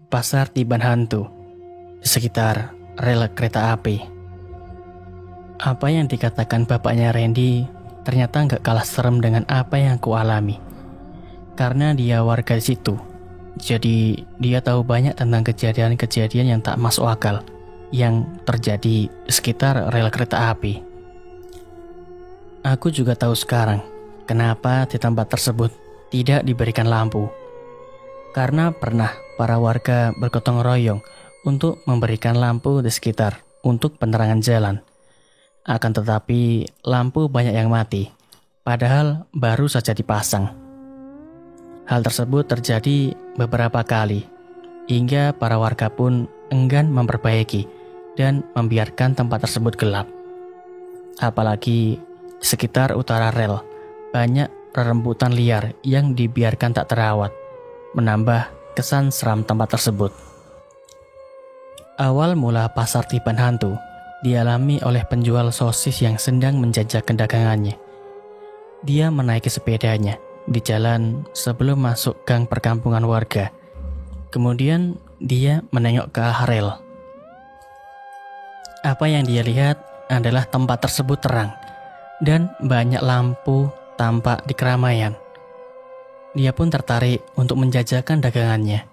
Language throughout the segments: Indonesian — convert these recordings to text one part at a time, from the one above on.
Pasar Tiban Hantu di sekitar rel kereta api. Apa yang dikatakan bapaknya Randy ternyata nggak kalah serem dengan apa yang aku alami. Karena dia warga di situ, jadi dia tahu banyak tentang kejadian-kejadian yang tak masuk akal yang terjadi di sekitar rel kereta api. Aku juga tahu sekarang kenapa di tempat tersebut tidak diberikan lampu. Karena pernah para warga bergotong royong untuk memberikan lampu di sekitar untuk penerangan jalan. Akan tetapi lampu banyak yang mati, padahal baru saja dipasang. Hal tersebut terjadi beberapa kali, hingga para warga pun enggan memperbaiki dan membiarkan tempat tersebut gelap. Apalagi di sekitar utara rel, banyak rerembutan liar yang dibiarkan tak terawat, menambah kesan seram tempat tersebut. Awal mula pasar Tiban Hantu dialami oleh penjual sosis yang sedang menjajakan dagangannya. Dia menaiki sepedanya di jalan sebelum masuk gang perkampungan warga. Kemudian dia menengok ke arah rel. Apa yang dia lihat adalah tempat tersebut terang dan banyak lampu tampak di keramaian. Dia pun tertarik untuk menjajakan dagangannya.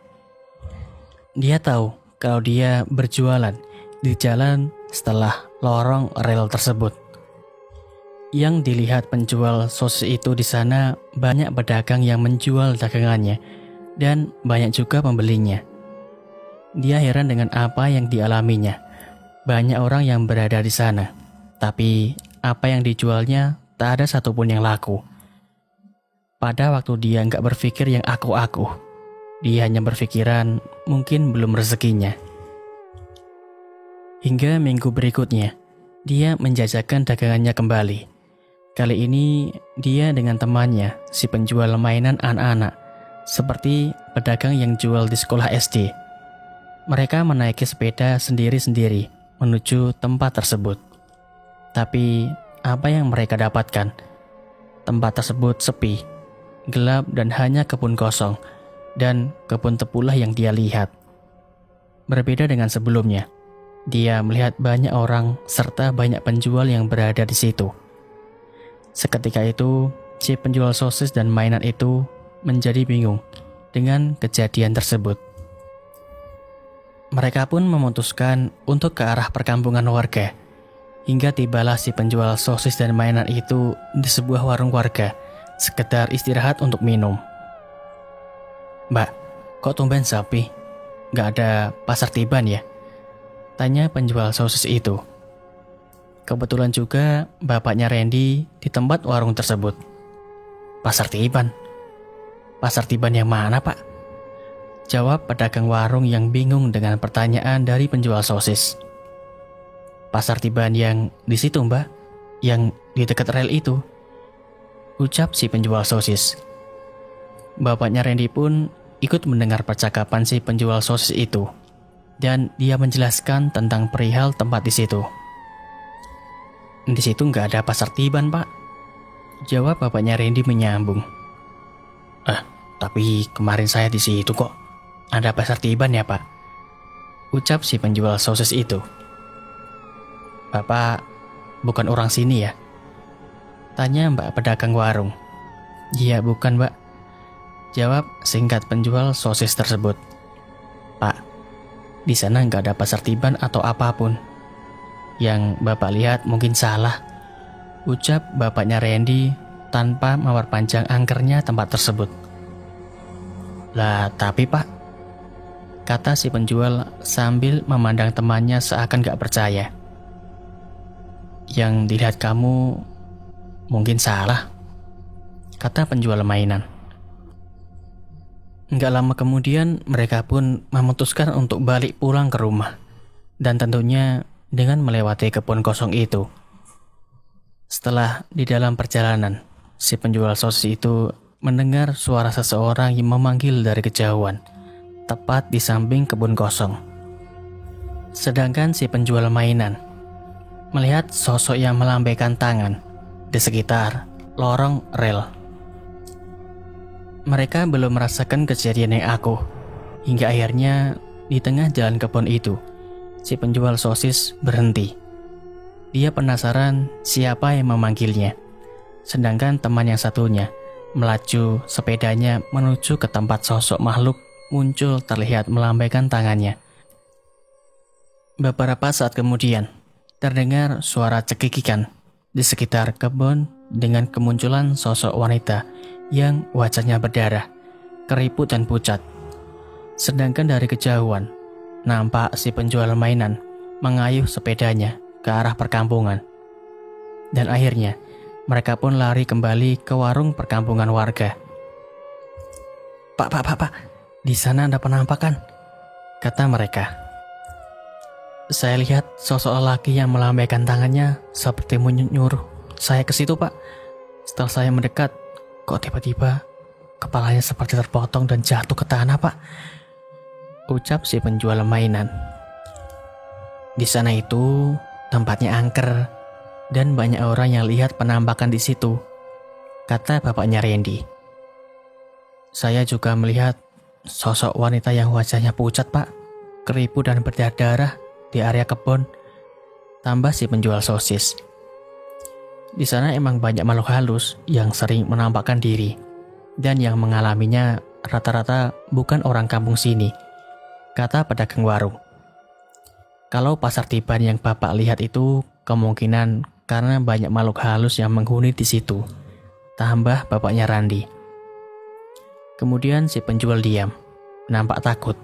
Dia tahu kalau dia berjualan di jalan setelah lorong rel tersebut. Yang dilihat penjual sosis itu di sana banyak pedagang yang menjual dagangannya dan banyak juga pembelinya. Dia heran dengan apa yang dialaminya. Banyak orang yang berada di sana, tapi apa yang dijualnya tak ada satupun yang laku. Pada waktu dia nggak berpikir yang aku-aku, dia hanya berpikiran mungkin belum rezekinya. Hingga minggu berikutnya, dia menjajakan dagangannya kembali. Kali ini dia dengan temannya, si penjual mainan anak-anak, seperti pedagang yang jual di sekolah SD. Mereka menaiki sepeda sendiri-sendiri menuju tempat tersebut. Tapi apa yang mereka dapatkan? Tempat tersebut sepi, gelap dan hanya kebun kosong, dan kebun tepulah yang dia lihat. Berbeda dengan sebelumnya, dia melihat banyak orang serta banyak penjual yang berada di situ. Seketika itu, si penjual sosis dan mainan itu menjadi bingung dengan kejadian tersebut. Mereka pun memutuskan untuk ke arah perkampungan warga, hingga tibalah si penjual sosis dan mainan itu di sebuah warung warga, sekedar istirahat untuk minum. "Mbak, kok tumben sepi? Gak ada pasar Tiban ya?" tanya penjual sosis itu. Kebetulan juga bapaknya Randy di tempat warung tersebut. "Pasar Tiban? Pasar Tiban yang mana, Pak?" jawab pedagang warung yang bingung dengan pertanyaan dari penjual sosis. "Pasar Tiban yang di situ, Mbak, yang di dekat rel itu," ucap si penjual sosis. Bapaknya Randy pun ikut mendengar percakapan si penjual sosis itu, dan dia menjelaskan tentang perihal tempat di situ. "Di situ nggak ada pasar Tiban, Pak," jawab bapaknya Randy menyambung. Tapi kemarin saya di situ kok. Ada pasar Tiban ya, Pak?" ucap si penjual sosis itu. "Bapak bukan orang sini ya?" tanya mbak pedagang warung. "Iya bukan, Mbak," jawab singkat penjual sosis tersebut. "Pak, di sana nggak ada pasar Tiban atau apapun. Yang Bapak lihat mungkin salah," ucap bapaknya Randy tanpa memperpanjang angkernya tempat tersebut. "Lah tapi Pak," kata si penjual sambil memandang temannya seakan gak percaya. "Yang dilihat kamu mungkin salah," kata penjual mainan. Gak lama kemudian mereka pun memutuskan untuk balik pulang ke rumah, dan tentunya dengan melewati kebun kosong itu. Setelah di dalam perjalanan, si penjual sosis itu mendengar suara seseorang yang memanggil dari kejauhan, tepat di samping kebun kosong. Sedangkan si penjual mainan melihat sosok yang melambaikan tangan di sekitar lorong rel. Mereka belum merasakan kejadian yang aku, hingga akhirnya Di tengah jalan kebun itu, si penjual sosis berhenti. Dia penasaran siapa yang memanggilnya. Sedangkan teman yang satunya melaju sepedanya menuju ke tempat sosok makhluk muncul terlihat melambaikan tangannya. Beberapa saat kemudian, terdengar suara cekikikan di sekitar kebun dengan kemunculan sosok wanita yang wajahnya berdarah, keriput dan pucat. Sedangkan dari kejauhan, nampak si penjual mainan mengayuh sepedanya ke arah perkampungan. Dan akhirnya, mereka pun lari kembali ke warung perkampungan warga. Pak, di sana ada penampakan, kata mereka. Saya lihat sosok lelaki yang melambaikan tangannya seperti menyuruh saya ke situ, Pak. Setelah saya mendekat, kok tiba-tiba kepalanya seperti terpotong dan jatuh ke tanah, Pak, ucap si penjual mainan. Di sana itu tempatnya angker dan banyak orang yang lihat penampakan di situ, kata bapaknya Randy. Saya juga melihat sosok wanita yang wajahnya pucat, Pak, keriput dan berdarah di area kebun, tambah si penjual sosis. Di sana emang banyak makhluk halus yang sering menampakkan diri, dan yang mengalaminya rata-rata bukan orang kampung sini, kata pedagang warung. Kalau pasar tiban yang bapak lihat itu kemungkinan karena banyak makhluk halus yang menghuni di situ, tambah bapaknya Randy. Kemudian si penjual diam, nampak takut,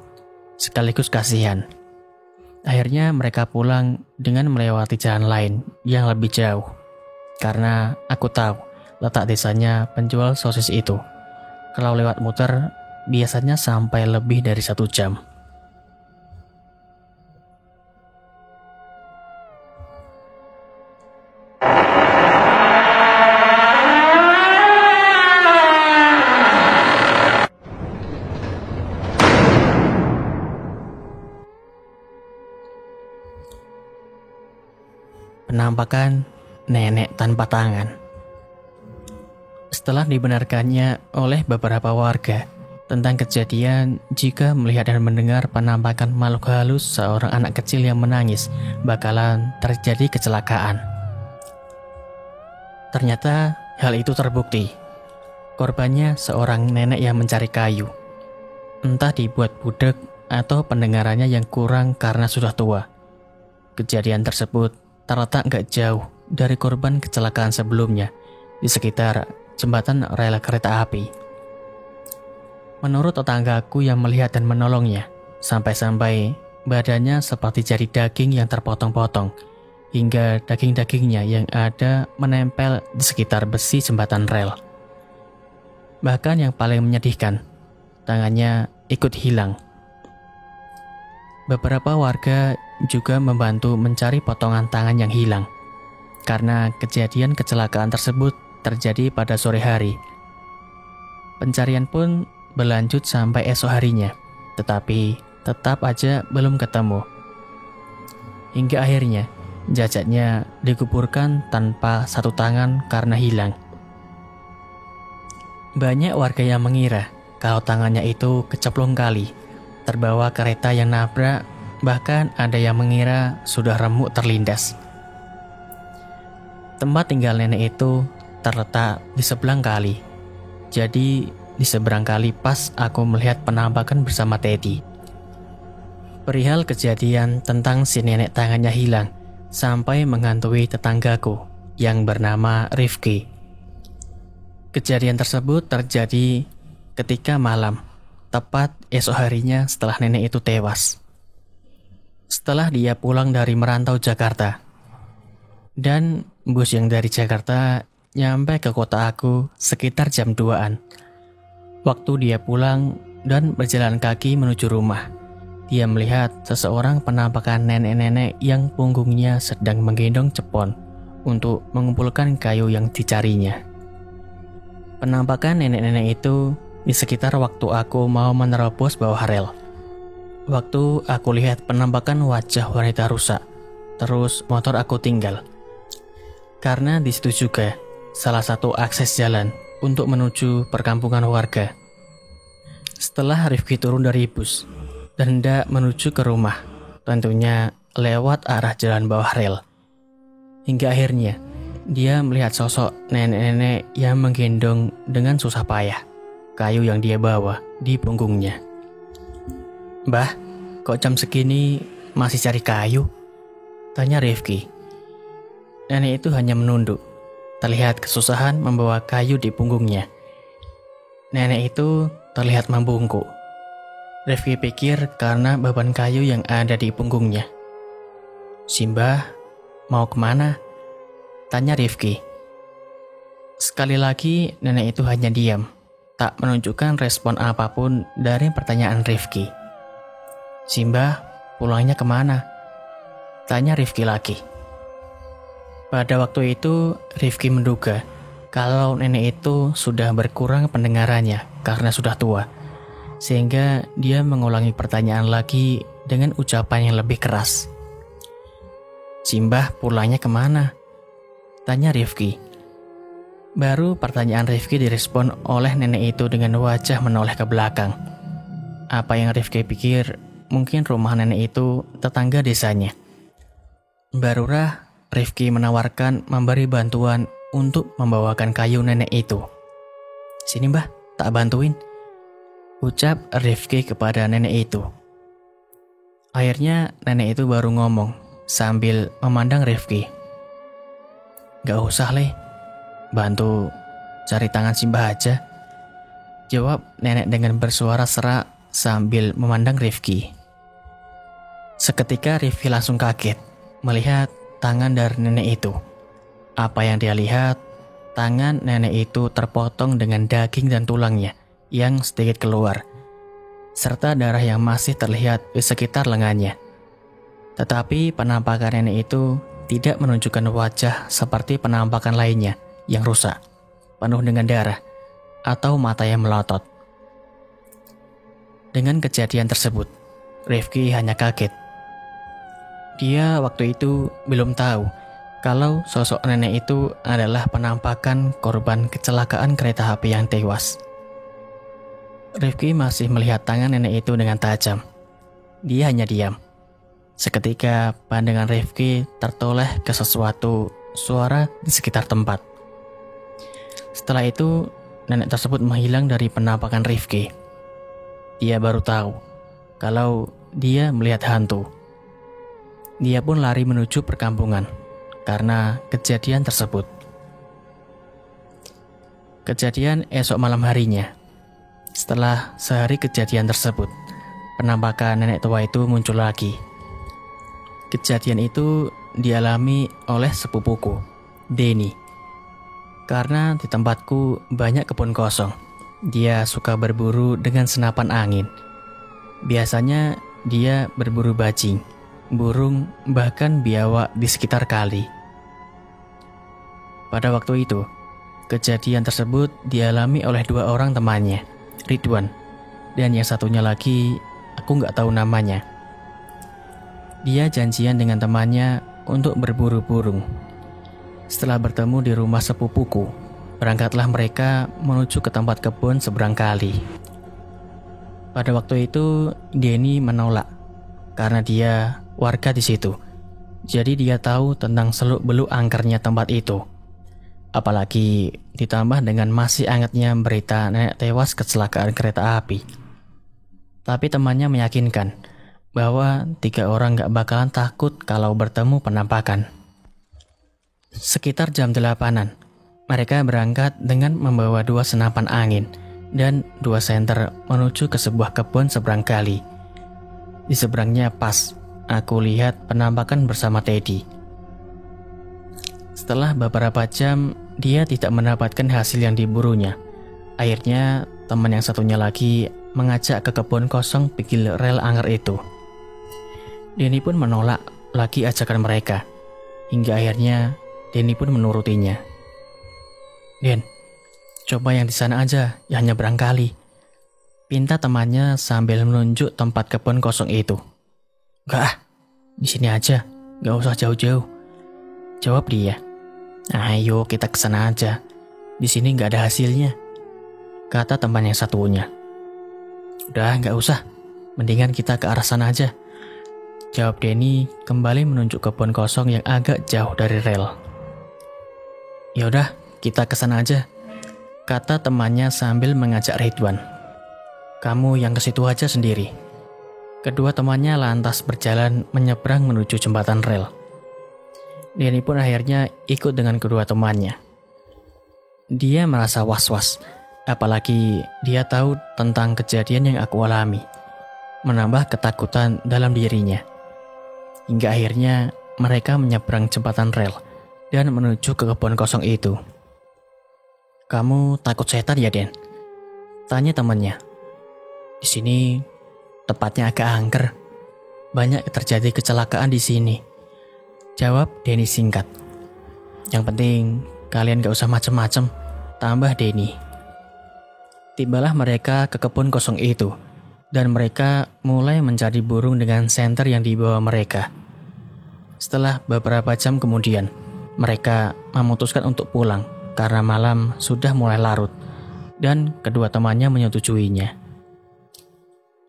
sekaligus kasihan. Akhirnya mereka pulang dengan melewati jalan lain yang lebih jauh. Karena aku tahu letak desanya penjual sosis itu. Kalau lewat muter, biasanya sampai lebih dari 1 jam. Penampakan nenek tanpa tangan. Setelah dibenarkannya oleh beberapa warga tentang kejadian jika melihat dan mendengar penampakan makhluk halus seorang anak kecil yang menangis bakalan terjadi kecelakaan. Ternyata hal itu terbukti. Korbannya seorang nenek yang mencari kayu. Entah dibuat budek atau pendengarannya yang kurang karena sudah tua. Kejadian tersebut terletak gak jauh dari korban kecelakaan sebelumnya di sekitar jembatan rel kereta api. Menurut tetanggaku yang melihat dan menolongnya, sampai-sampai badannya seperti jari daging yang terpotong-potong, hingga daging-dagingnya yang ada menempel di sekitar besi jembatan rel. Bahkan yang paling menyedihkan, tangannya ikut hilang. Beberapa warga juga membantu mencari potongan tangan yang hilang, karena kejadian kecelakaan tersebut terjadi pada sore hari. Pencarian pun berlanjut sampai esok harinya, tetapi tetap aja belum ketemu. Hingga akhirnya jasadnya dikuburkan tanpa 1 tangan karena hilang. Banyak warga yang mengira kalau tangannya itu kecemplung kali, terbawa kereta yang nabrak. Bahkan ada yang mengira sudah remuk terlindas. Tempat tinggal nenek itu terletak di seberang kali. Jadi di seberang kali pas aku melihat penampakan bersama Teddy. Perihal kejadian tentang si nenek tangannya hilang sampai menghantui tetanggaku yang bernama Rifki. Kejadian tersebut terjadi ketika malam, tepat esok harinya setelah nenek itu tewas. Setelah dia pulang dari merantau Jakarta. Dan bus yang dari Jakarta nyampe ke kota aku sekitar jam 2-an. Waktu dia pulang dan berjalan kaki menuju rumah, dia melihat seseorang penampakan nenek-nenek yang punggungnya sedang menggendong cepon untuk mengumpulkan kayu yang dicarinya. Penampakan nenek-nenek itu di sekitar waktu aku mau menerobos bawah rel. Waktu aku lihat penampakan wajah wanita rusak, terus motor aku tinggal. Karena di situ juga salah satu akses jalan untuk menuju perkampungan warga. Setelah Rifki turun dari bus dan hendak menuju ke rumah, tentunya lewat arah jalan bawah rel. Hingga akhirnya, dia melihat sosok nenek-nenek yang menggendong dengan susah payah kayu yang dia bawa di punggungnya. "Mbah, kok jam segini masih cari kayu?" tanya Rifki. Nenek itu hanya menunduk, terlihat kesusahan membawa kayu di punggungnya. Nenek itu terlihat membungkuk. Rifki pikir karena beban kayu yang ada di punggungnya. "Si Mbah, mau kemana?" tanya Rifki. Sekali lagi nenek itu hanya diam, tak menunjukkan respon apapun dari pertanyaan Rifki. "Si Mbah, pulangnya kemana?" tanya Rifki lagi. Pada waktu itu, Rifki menduga kalau nenek itu sudah berkurang pendengarannya karena sudah tua, sehingga dia mengulangi pertanyaan lagi dengan ucapan yang lebih keras. "Si Mbah, pulangnya kemana?" tanya Rifki. Baru pertanyaan Rifki direspon oleh nenek itu dengan wajah menoleh ke belakang. Apa yang Rifki pikir, mungkin rumah nenek itu tetangga desanya. Barulah Rifki menawarkan memberi bantuan untuk membawakan kayu nenek itu. "Sini Mbah, tak bantuin," ucap Rifki kepada nenek itu. Akhirnya nenek itu baru ngomong sambil memandang Rifki. "Gak usah Le, bantu cari tangan si Mbah aja," jawab nenek dengan bersuara serak sambil memandang Rifki. Seketika Rifki langsung kaget melihat tangan dari nenek itu. Apa yang dia lihat, tangan nenek itu terpotong dengan daging dan tulangnya yang sedikit keluar, serta darah yang masih terlihat di sekitar lengannya. Tetapi penampakan nenek itu tidak menunjukkan wajah seperti penampakan lainnya yang rusak, penuh dengan darah, atau mata yang melotot. Dengan kejadian tersebut, Rifki hanya kaget. Dia waktu itu belum tahu kalau sosok nenek itu adalah penampakan korban kecelakaan kereta api yang tewas. Rifki masih melihat tangan nenek itu dengan tajam. Dia hanya diam. Seketika pandangan Rifki tertoleh ke sesuatu suara di sekitar tempat. Setelah itu, nenek tersebut menghilang dari penampakan Rifki. Dia baru tahu kalau dia melihat hantu. Dia pun lari menuju perkampungan karena kejadian tersebut. Kejadian esok malam harinya. Setelah sehari kejadian tersebut, penampakan nenek tua itu muncul lagi. Kejadian itu dialami oleh sepupuku, Denny. Karena di tempatku banyak kebun kosong, dia suka berburu dengan senapan angin. Biasanya dia berburu bajing, burung, bahkan biawak di sekitar kali. Pada waktu itu, kejadian tersebut dialami oleh dua orang temannya, Ridwan, dan yang satunya lagi aku nggak tahu namanya. Dia janjian dengan temannya untuk berburu burung. Setelah bertemu di rumah sepupuku, berangkatlah mereka menuju ke tempat kebun seberang kali. Pada waktu itu, Denny menolak karena dia warga di situ. Jadi dia tahu tentang seluk-beluk angkernya tempat itu. Apalagi ditambah dengan masih hangatnya berita nenek tewas kecelakaan kereta api. Tapi temannya meyakinkan bahwa 3 orang gak bakalan takut kalau bertemu penampakan. Sekitar jam 8-an, mereka berangkat dengan membawa 2 senapan angin dan 2 senter menuju ke sebuah kebun seberang kali. Di seberangnya pas aku lihat penampakan bersama Teddy. Setelah beberapa jam, dia tidak mendapatkan hasil yang diburunya. Akhirnya, teman yang satunya lagi mengajak ke kebun kosong pinggir rel angker itu. Denny pun menolak lagi ajakan mereka. Hingga akhirnya, Denny pun menurutinya. "Den, coba yang di sana aja, yang nyebrang kali," pinta temannya sambil menunjuk tempat kebun kosong itu. "Gak, di sini aja, gak usah jauh-jauh," jawab dia. "Ayo kita kesana aja, di sini gak ada hasilnya," kata teman yang satunya. "Udah gak usah, Mendingan kita ke arah sana aja, jawab Denny kembali menunjuk kebun kosong yang agak jauh dari rel. Yaudah, kita ke sana aja, kata temannya sambil mengajak Ridwan. Kamu yang ke situ aja sendiri. Kedua temannya lantas berjalan menyeberang menuju jembatan rel. Denny pun akhirnya ikut dengan kedua temannya. Dia merasa was-was, apalagi dia tahu tentang kejadian yang aku alami. Menambah ketakutan dalam dirinya. Hingga akhirnya mereka menyeberang jembatan rel dan menuju ke kebun kosong itu. Kamu takut setan ya, Den? Tanya temannya. Di sini tepatnya agak angker. Banyak terjadi kecelakaan di sini, jawab Denny singkat. Yang penting kalian gak usah macem-macem, tambah Denny. Tibalah mereka ke kebun kosong itu, dan mereka mulai mencari burung dengan senter yang dibawa mereka. Setelah beberapa jam kemudian, mereka memutuskan untuk pulang karena malam sudah mulai larut, dan kedua temannya menyetujuinya.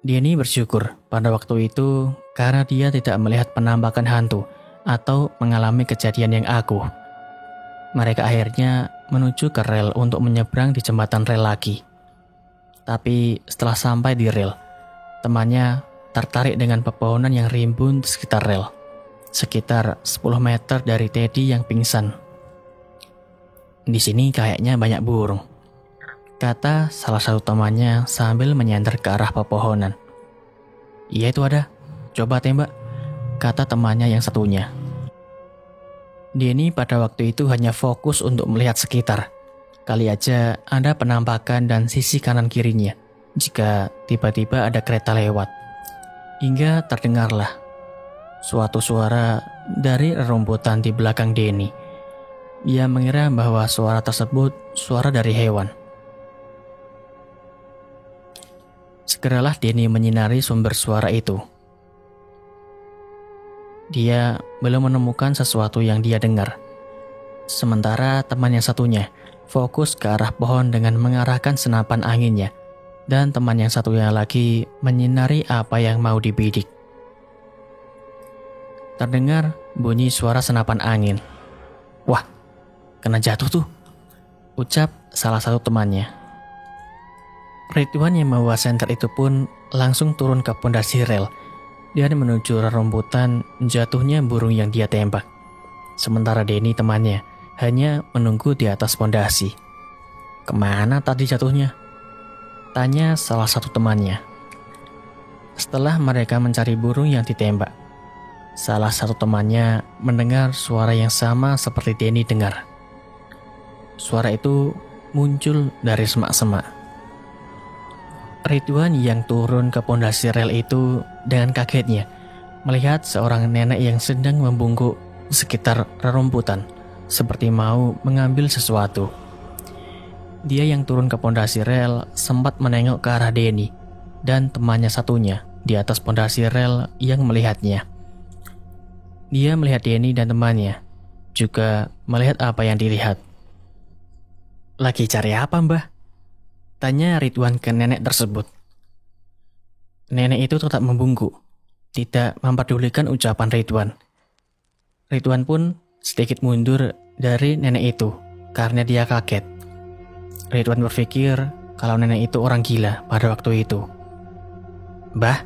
Denny bersyukur pada waktu itu karena dia tidak melihat penampakan hantu atau mengalami kejadian yang aguh. Mereka akhirnya menuju ke rel untuk menyeberang di jembatan rel lagi. Tapi setelah sampai di rel, temannya tertarik dengan pepohonan yang rimbun di sekitar rel, sekitar 10 meter dari Teddy yang pingsan. Di sini kayaknya banyak burung, kata salah satu temannya sambil menyender ke arah pepohonan. Iya itu ada, coba tembak, kata temannya yang satunya. Denny pada waktu itu hanya fokus untuk melihat sekitar. Kali aja ada penampakan dan sisi kanan kirinya jika tiba-tiba ada kereta lewat. Hingga terdengarlah suatu suara dari rerumputan di belakang Denny. Ia mengira bahwa suara tersebut suara dari hewan. Segeralah Denny menyinari sumber suara itu. Dia belum menemukan sesuatu yang dia dengar. Sementara teman yang satunya fokus ke arah pohon dengan mengarahkan senapan anginnya, dan teman yang satunya lagi menyinari apa yang mau dibidik. Terdengar bunyi suara senapan angin. Wah, kena jatuh tuh, ucap salah satu temannya. Ridwan yang membawa senter itu pun langsung turun ke pondasi rel dan menuju rerumputan jatuhnya burung yang dia tembak. Sementara Denny temannya hanya menunggu di atas pondasi. Kemana tadi jatuhnya? Tanya salah satu temannya. Setelah mereka mencari burung yang ditembak, salah satu temannya mendengar suara yang sama seperti Denny dengar. Suara itu muncul dari semak-semak. Ridwan yang turun ke pondasi rel itu dengan kagetnya melihat seorang nenek yang sedang membungkuk di sekitar rerumputan, seperti mau mengambil sesuatu. Dia yang turun ke pondasi rel sempat menengok ke arah Denny dan temannya satunya di atas pondasi rel yang melihatnya. Dia melihat Denny dan temannya juga melihat apa yang dilihat. Lagi cari apa, Mbah? Tanya Ridwan ke nenek tersebut. Nenek itu tetap membungkuk, tidak memperdulikan ucapan Ridwan. Ridwan pun sedikit mundur dari nenek itu karena dia kaget. Ridwan berpikir kalau nenek itu orang gila pada waktu itu. Mbah,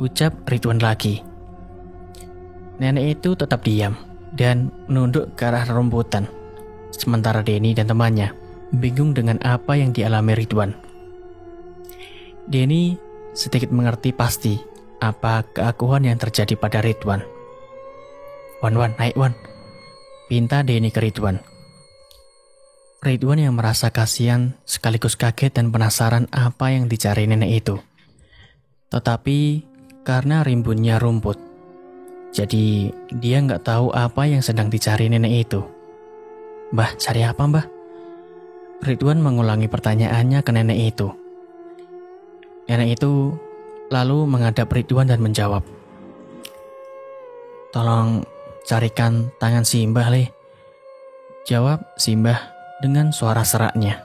ucap Ridwan lagi. Nenek itu tetap diam dan menunduk ke arah rumputan. Sementara Denny dan temannya bingung dengan apa yang dialami Ridwan. Denny sedikit mengerti pasti apa keakuhan yang terjadi pada Ridwan. Wan, naik Wan, pinta Denny ke Ridwan. Ridwan yang merasa kasihan sekaligus kaget dan penasaran apa yang dicari nenek itu. Tetapi karena rimbunnya rumput, jadi dia nggak tahu apa yang sedang dicari nenek itu. Mbah, cari apa Mbah? Ridwan mengulangi pertanyaannya ke nenek itu. Nenek itu lalu menghadap Ridwan dan menjawab, tolong carikan tangan si Mbah Le, jawab si Mbah dengan suara seraknya.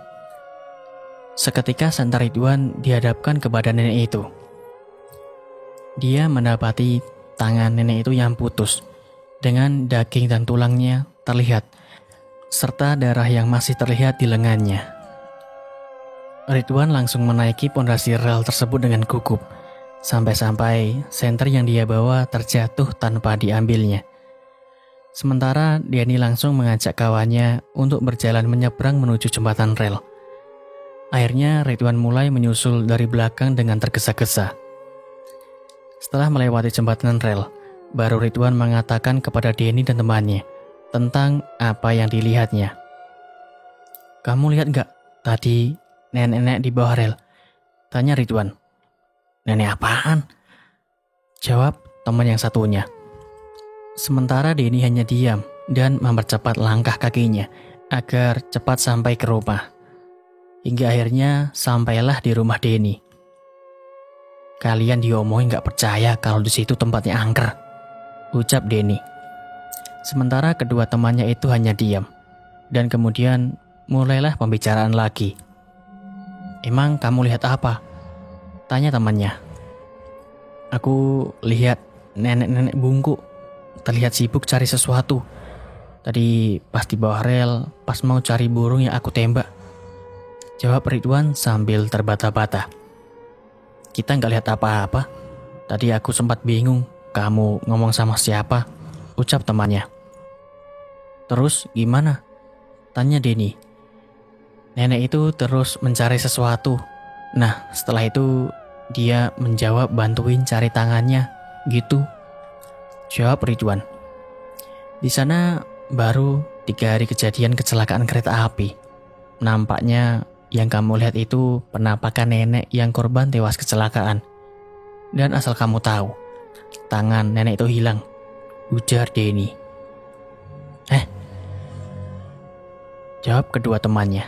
Seketika senter Ridwan dihadapkan kepada nenek itu. Dia mendapati tangan nenek itu yang putus, dengan daging dan tulangnya terlihat, serta darah yang masih terlihat di lengannya. Ridwan langsung menaiki pondasi rel tersebut dengan gugup, sampai-sampai senter yang dia bawa terjatuh tanpa diambilnya. Sementara Denny langsung mengajak kawannya untuk berjalan menyeberang menuju jembatan rel. Akhirnya Ridwan mulai menyusul dari belakang dengan tergesa-gesa. Setelah melewati jembatan rel, baru Ridwan mengatakan kepada Denny dan temannya tentang apa yang dilihatnya. "Kamu lihat gak tadi nenek-nenek di bawah rel?" tanya Ridwan. "Nenek apaan?" jawab teman yang satunya. Sementara Denny hanya diam dan mempercepat langkah kakinya agar cepat sampai ke rumah. Hingga akhirnya sampailah di rumah Denny. "Kalian diomongin gak percaya kalau di situ tempatnya angker," ucap Denny. Sementara kedua temannya itu hanya diam. Dan kemudian mulailah pembicaraan lagi. "Emang kamu lihat apa?" tanya temannya. "Aku lihat nenek-nenek bungkuk terlihat sibuk cari sesuatu. Tadi pas di bawah rel, pas mau cari burung yang aku tembak," jawab Ridwan sambil terbata-bata. "Kita nggak lihat apa-apa. Tadi aku sempat bingung kamu ngomong sama siapa," ucap temannya. "Terus gimana?" tanya Denny. "Nenek itu terus mencari sesuatu. Nah, setelah itu dia menjawab bantuin cari tangannya, gitu," jawab Ridwan. Di sana baru 3 hari kejadian kecelakaan kereta api. Nampaknya yang kamu lihat itu penampakan nenek yang korban tewas kecelakaan. Dan asal kamu tahu, tangan nenek itu hilang, ujar Denny. Jawab kedua temannya.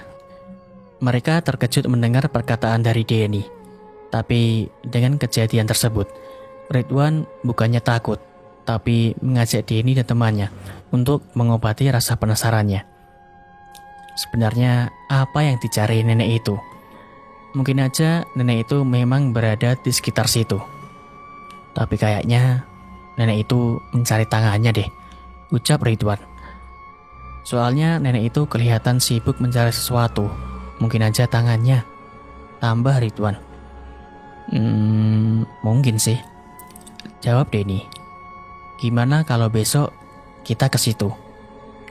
Mereka terkejut mendengar perkataan dari Denny. Tapi dengan kejadian tersebut, Ridwan bukannya takut, tapi mengajak Denny dan temannya untuk mengobati rasa penasarannya. Sebenarnya apa yang dicari nenek itu? Mungkin aja nenek itu memang berada di sekitar situ. Tapi kayaknya nenek itu mencari tangannya deh, ucap Ridwan. Soalnya nenek itu kelihatan sibuk mencari sesuatu. Mungkin aja tangannya, tambah Ridwan. Mungkin sih, jawab Denny. "Gimana kalau besok kita ke situ?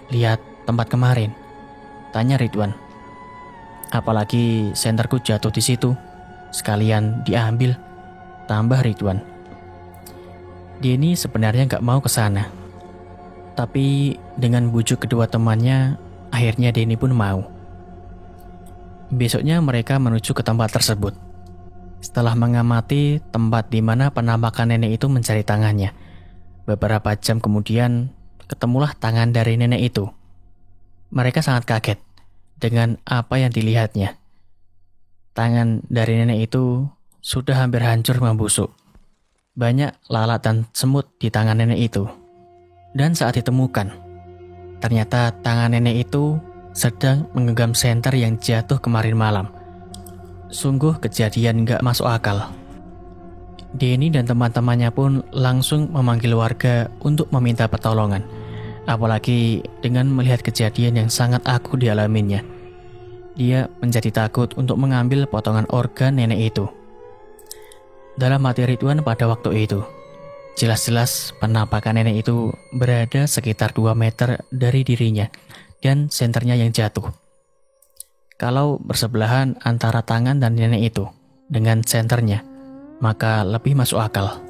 Lihat tempat kemarin?" tanya Ridwan. "Apalagi senterku jatuh di situ. Sekalian diambil," tambah Ridwan. Denny sebenarnya gak mau ke sana. Tapi dengan bujuk kedua temannya, akhirnya Denny pun mau. Besoknya mereka menuju ke tempat tersebut. Setelah mengamati tempat di mana penampakan nenek itu mencari tangannya, beberapa jam kemudian ketemulah tangan dari nenek itu. Mereka sangat kaget dengan apa yang dilihatnya. Tangan dari nenek itu sudah hampir hancur membusuk. Banyak lalat dan semut di tangan nenek itu. Dan saat ditemukan, ternyata tangan nenek itu sedang menggenggam senter yang jatuh kemarin malam. Sungguh kejadian gak masuk akal. Denny dan teman-temannya pun langsung memanggil warga untuk meminta pertolongan. Apalagi dengan melihat kejadian yang sangat aku dialaminya. Dia menjadi takut untuk mengambil potongan organ nenek itu. Dalam hati Ridwan pada waktu itu, jelas-jelas penampakan nenek itu berada sekitar 2 meter dari dirinya dan senternya yang jatuh. Kalau bersebelahan antara tangan dan nenek itu dengan senternya, maka lebih masuk akal.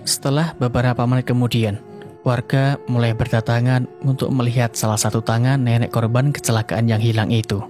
Setelah beberapa menit kemudian, warga mulai berdatangan untuk melihat salah satu tangan nenek korban kecelakaan yang hilang itu.